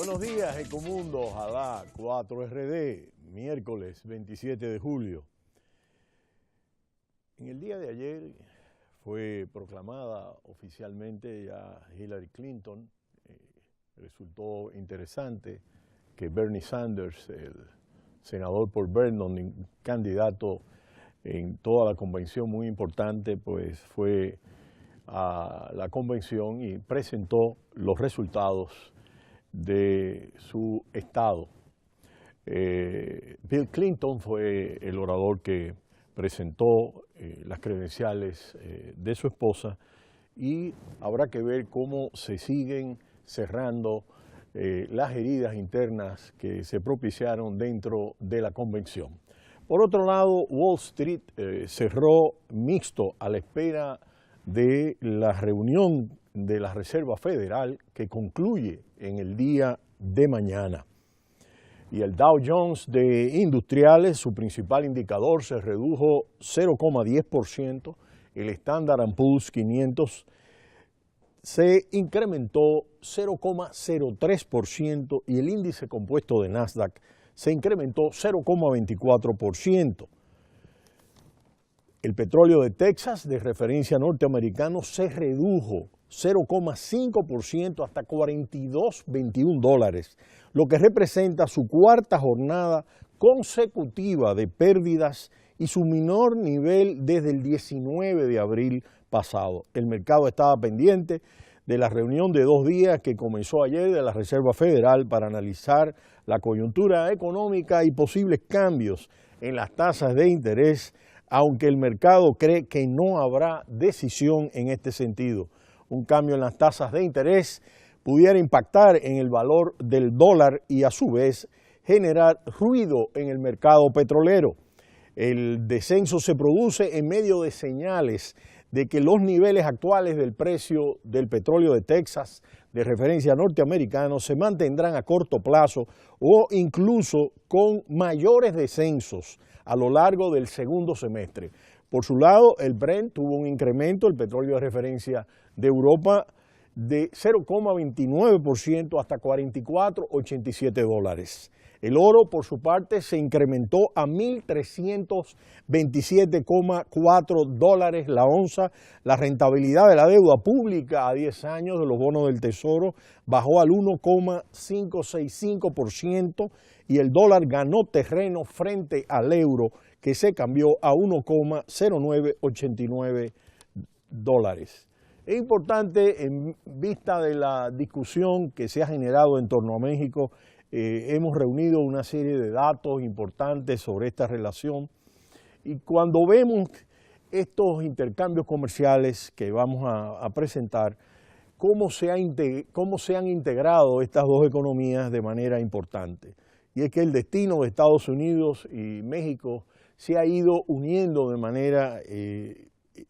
Buenos días, Ecomundo, ojalá 4RD, miércoles 27 de julio. En el día de ayer fue proclamada oficialmente ya Hillary Clinton. Resultó interesante que Bernie Sanders, el senador por Vernon, candidato en toda la convención muy importante, pues fue a la convención y presentó los resultados de su estado. Bill Clinton fue el orador que presentó las credenciales de su esposa y habrá que ver cómo se siguen cerrando las heridas internas que se propiciaron dentro de la convención. Por otro lado, Wall Street cerró mixto a la espera de la reunión de la Reserva Federal que concluye en el día de mañana. Y el Dow Jones de Industriales, su principal indicador, se redujo 0,10%, el Standard & Poor's 500 se incrementó 0,03% y el índice compuesto de Nasdaq se incrementó 0,24%. El petróleo de Texas, de referencia norteamericano, se redujo 0,5% hasta $42.21, lo que representa su cuarta jornada consecutiva de pérdidas y su menor nivel desde el 19 de abril pasado. El mercado estaba pendiente de la reunión de 2 días que comenzó ayer de la Reserva Federal para analizar la coyuntura económica y posibles cambios en las tasas de interés, aunque el mercado cree que no habrá decisión en este sentido. Un cambio en las tasas de interés pudiera impactar en el valor del dólar y a su vez generar ruido en el mercado petrolero. El descenso se produce en medio de señales de que los niveles actuales del precio del petróleo de Texas, de referencia norteamericano, se mantendrán a corto plazo o incluso con mayores descensos a lo largo del segundo semestre. Por su lado, el Brent tuvo un incremento, el petróleo de referencia de Europa, de 0,29% hasta $44.87. El oro, por su parte, se incrementó a $1.327,4 la onza. La rentabilidad de la deuda pública a 10 años de los bonos del Tesoro bajó al 1,565% y el dólar ganó terreno frente al euro, que se cambió a $1,0989. Es importante, en vista de la discusión que se ha generado en torno a México, hemos reunido una serie de datos importantes sobre esta relación y cuando vemos estos intercambios comerciales que vamos a presentar, cómo se han integrado estas dos economías de manera importante. Y es que el destino de Estados Unidos y México se ha ido uniendo de manera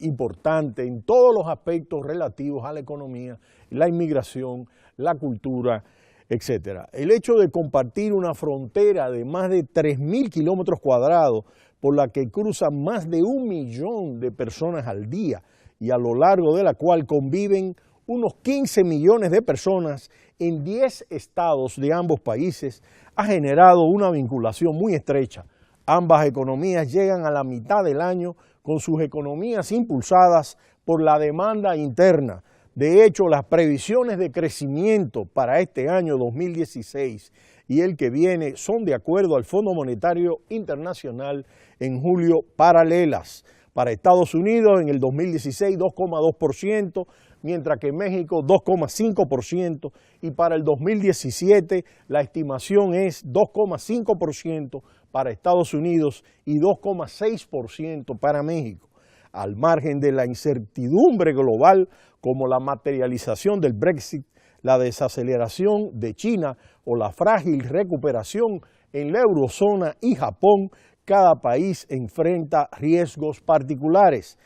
importante en todos los aspectos relativos a la economía, la inmigración, la cultura, etc. El hecho de compartir una frontera de más de 3.000 kilómetros cuadrados por la que cruzan más de 1 millón de personas al día y a lo largo de la cual conviven unos 15 millones de personas en 10 estados de ambos países, ha generado una vinculación muy estrecha. Ambas economías llegan a la mitad del año con sus economías impulsadas por la demanda interna. De hecho, las previsiones de crecimiento para este año 2016 y el que viene son, de acuerdo al Fondo Monetario Internacional, en julio paralelas. Para Estados Unidos en el 2016 2,2%, mientras que México 2,5%, y para el 2017 la estimación es 2,5% para Estados Unidos y 2,6% para México. Al margen de la incertidumbre global como la materialización del Brexit, la desaceleración de China o la frágil recuperación en la eurozona y Japón, cada país enfrenta riesgos particulares.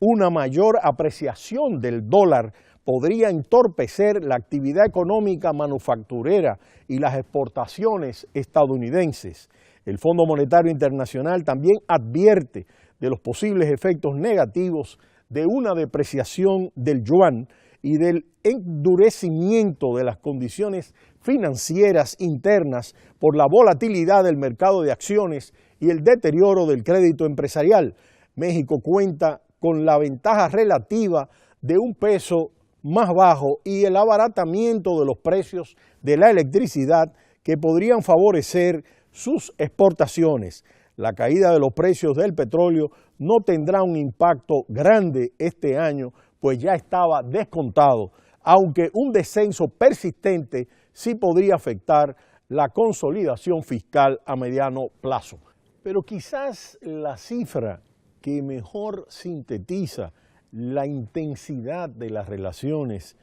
Una mayor apreciación del dólar podría entorpecer la actividad económica manufacturera y las exportaciones estadounidenses. El Fondo Monetario Internacional también advierte de los posibles efectos negativos de una depreciación del yuan y del endurecimiento de las condiciones financieras internas por la volatilidad del mercado de acciones y el deterioro del crédito empresarial. México cuenta con la ventaja relativa de un peso más bajo y el abaratamiento de los precios de la electricidad que podrían favorecer sus exportaciones. La caída de los precios del petróleo no tendrá un impacto grande este año, pues ya estaba descontado, aunque un descenso persistente sí podría afectar la consolidación fiscal a mediano plazo. Pero quizás la cifra que mejor sintetiza la intensidad de las relaciones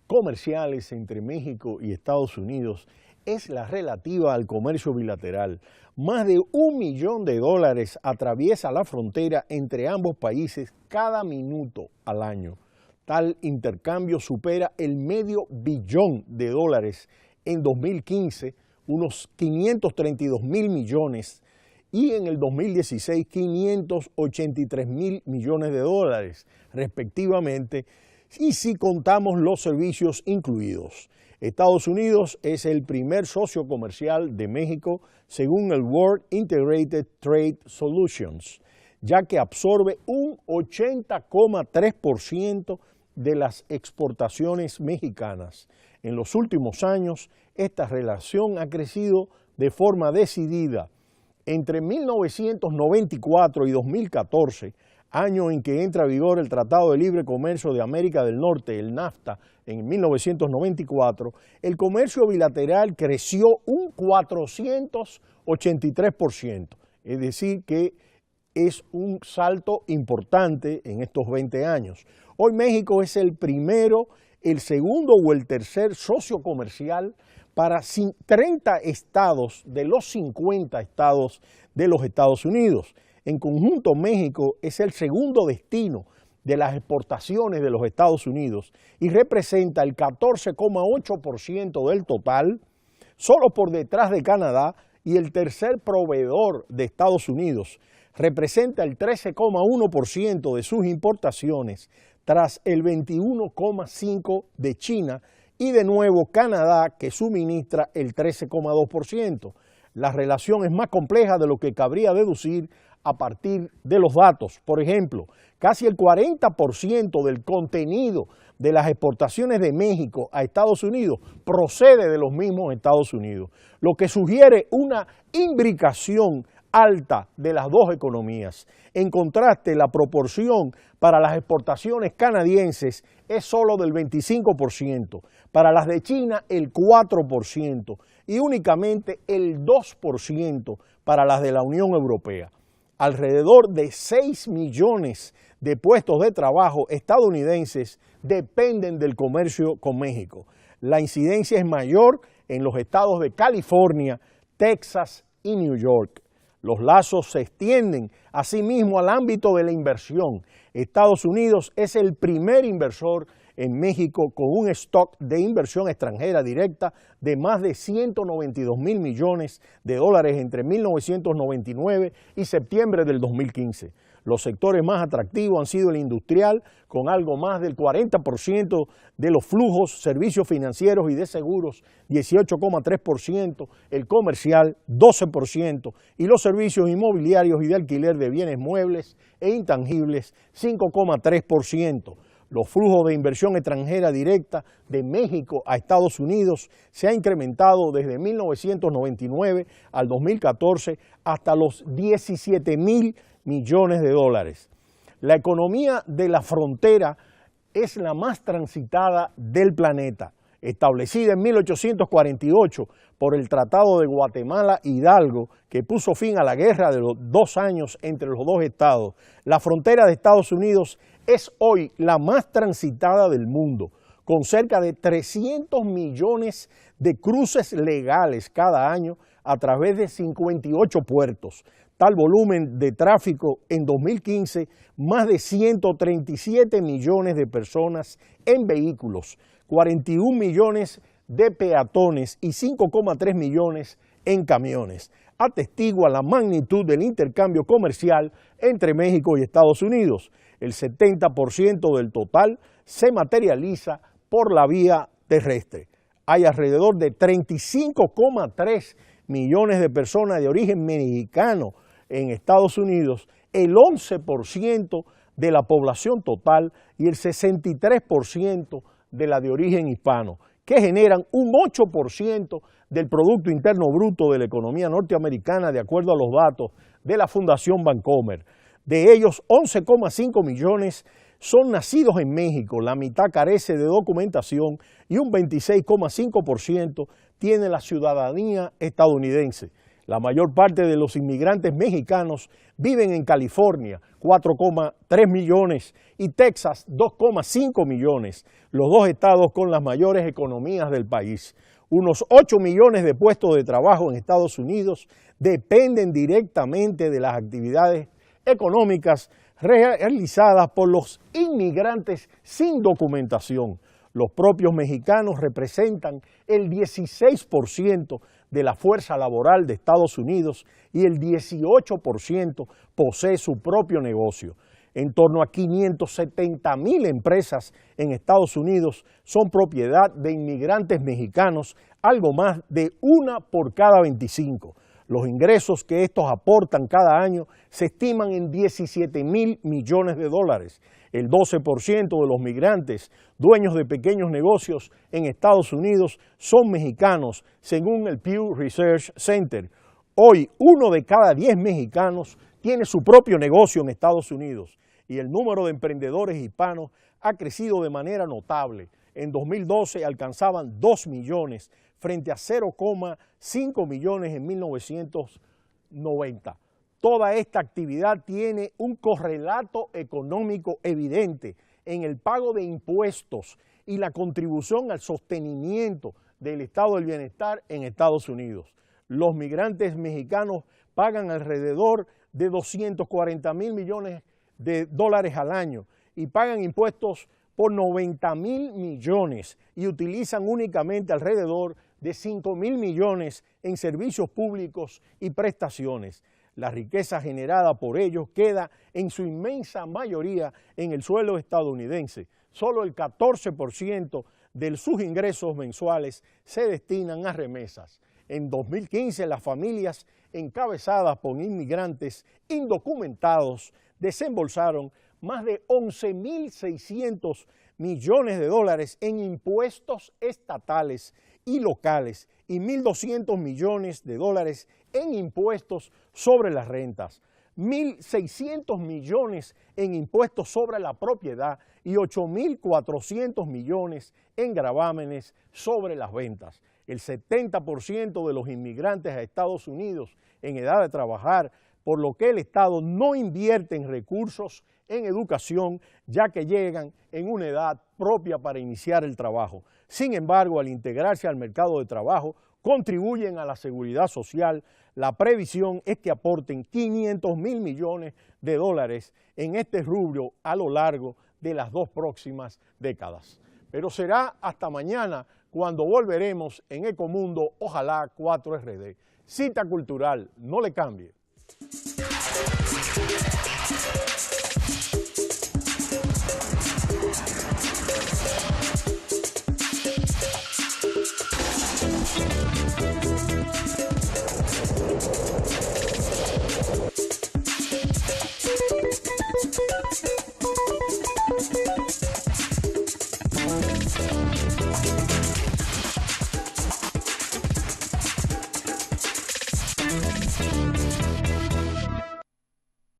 comerciales entre México y Estados Unidos es la relativa al comercio bilateral. Más de $1 millón atraviesa la frontera entre ambos países cada minuto al año. Tal intercambio supera el $500 billion en 2015, unos 532,000 millones, y en el 2016 $583,000 millones, respectivamente, y si contamos los servicios incluidos. Estados Unidos es el primer socio comercial de México según el World Integrated Trade Solutions, ya que absorbe un 80,3% de las exportaciones mexicanas. En los últimos años, esta relación ha crecido de forma decidida. Entre 1994 y 2014, año en que entra a vigor el Tratado de Libre Comercio de América del Norte, el NAFTA, en 1994, el comercio bilateral creció un 483%, es decir, que es un salto importante en estos 20 años. Hoy México es el primero, el segundo o el tercer socio comercial para 30 estados de los 50 estados de los Estados Unidos. En conjunto, México es el segundo destino de las exportaciones de los Estados Unidos y representa el 14,8% del total, solo por detrás de Canadá, y el tercer proveedor de Estados Unidos. Representa el 13,1% de sus importaciones, tras el 21,5% de China, y de nuevo Canadá, que suministra el 13,2%. La relación es más compleja de lo que cabría deducir a partir de los datos. Por ejemplo, casi el 40% del contenido de las exportaciones de México a Estados Unidos procede de los mismos Estados Unidos, lo que sugiere una imbricación alta de las dos economías. En contraste, la proporción para las exportaciones canadienses es solo del 25%, para las de China el 4% y únicamente el 2% para las de la Unión Europea. Alrededor de 6 millones de puestos de trabajo estadounidenses dependen del comercio con México. La incidencia es mayor en los estados de California, Texas y New York. Los lazos se extienden asimismo al ámbito de la inversión. Estados Unidos es el primer inversor en México con un stock de inversión extranjera directa de más de $192,000 millones entre 1999 y septiembre del 2015. Los sectores más atractivos han sido el industrial, con algo más del 40% de los flujos, servicios financieros y de seguros, 18,3%, el comercial, 12%, y los servicios inmobiliarios y de alquiler de bienes muebles e intangibles, 5,3%. Los flujos de inversión extranjera directa de México a Estados Unidos se ha incrementado desde 1999 al 2014 hasta los $17,000 millones. La economía de la frontera es la más transitada del planeta, establecida en 1848 por el Tratado de Guatemala-Hidalgo, que puso fin a la guerra de los 2 años entre los dos estados. La frontera de Estados Unidos es hoy la más transitada del mundo, con cerca de 300 millones de cruces legales cada año a través de 58 puertos. Tal volumen de tráfico en 2015, más de 137 millones de personas en vehículos, 41 millones de peatones y 5,3 millones en camiones. Atestigua la magnitud del intercambio comercial entre México y Estados Unidos. El 70% del total se materializa por la vía terrestre. hay alrededor de 35,3 millones de personas de origen mexicano en Estados Unidos, el 11% de la población total y el 63% de la de origen hispano, que generan un 8% del Producto Interno Bruto de la economía norteamericana, de acuerdo a los datos de la Fundación Bancomer. De ellos, 11,5 millones son nacidos en México, la mitad carece de documentación y un 26,5% tiene la ciudadanía estadounidense. La mayor parte de los inmigrantes mexicanos viven en California, 4,3 millones, y Texas, 2,5 millones, los dos estados con las mayores economías del país. Unos 8 millones de puestos de trabajo en Estados Unidos dependen directamente de las actividades económicas realizadas por los inmigrantes sin documentación. Los propios mexicanos representan el 16% de la fuerza laboral de Estados Unidos y el 18% posee su propio negocio. En torno a 570,000 empresas en Estados Unidos son propiedad de inmigrantes mexicanos, algo más de una por cada 25. Los ingresos que estos aportan cada año se estiman en 17,000 millones de dólares. El 12% de los migrantes, dueños de pequeños negocios en Estados Unidos, son mexicanos, según el Pew Research Center. Hoy, 1 de cada 10 mexicanos tiene su propio negocio en Estados Unidos y el número de emprendedores hispanos ha crecido de manera notable. En 2012 alcanzaban 2 millones frente a 0,5 millones en 1990. Toda esta actividad tiene un correlato económico evidente en el pago de impuestos y la contribución al sostenimiento del estado del bienestar en Estados Unidos. Los migrantes mexicanos pagan alrededor de 240,000 millones de dólares al año y pagan impuestos por 90,000 millones y utilizan únicamente alrededor de 5,000 millones en servicios públicos y prestaciones. La riqueza generada por ellos queda en su inmensa mayoría en el suelo estadounidense. Solo el 14% de sus ingresos mensuales se destinan a remesas. En 2015, las familias encabezadas por inmigrantes indocumentados desembolsaron más de 11,600 millones de dólares en impuestos estatales y locales y 1,200 millones de dólares en impuestos sobre las rentas, 1,600 millones en impuestos sobre la propiedad y 8,400 millones en gravámenes sobre las ventas. El 70% de los inmigrantes a Estados Unidos en edad de trabajar, por lo que el Estado no invierte en recursos en educación, ya que llegan en una edad propia para iniciar el trabajo. Sin embargo, al integrarse al mercado de trabajo, contribuyen a la seguridad social. La previsión es que aporten 500,000 millones de dólares en este rubro a lo largo de las 2 próximas décadas. Pero será hasta mañana cuando volveremos en Ecomundo, ojalá 4RD. Cita cultural, no le cambie.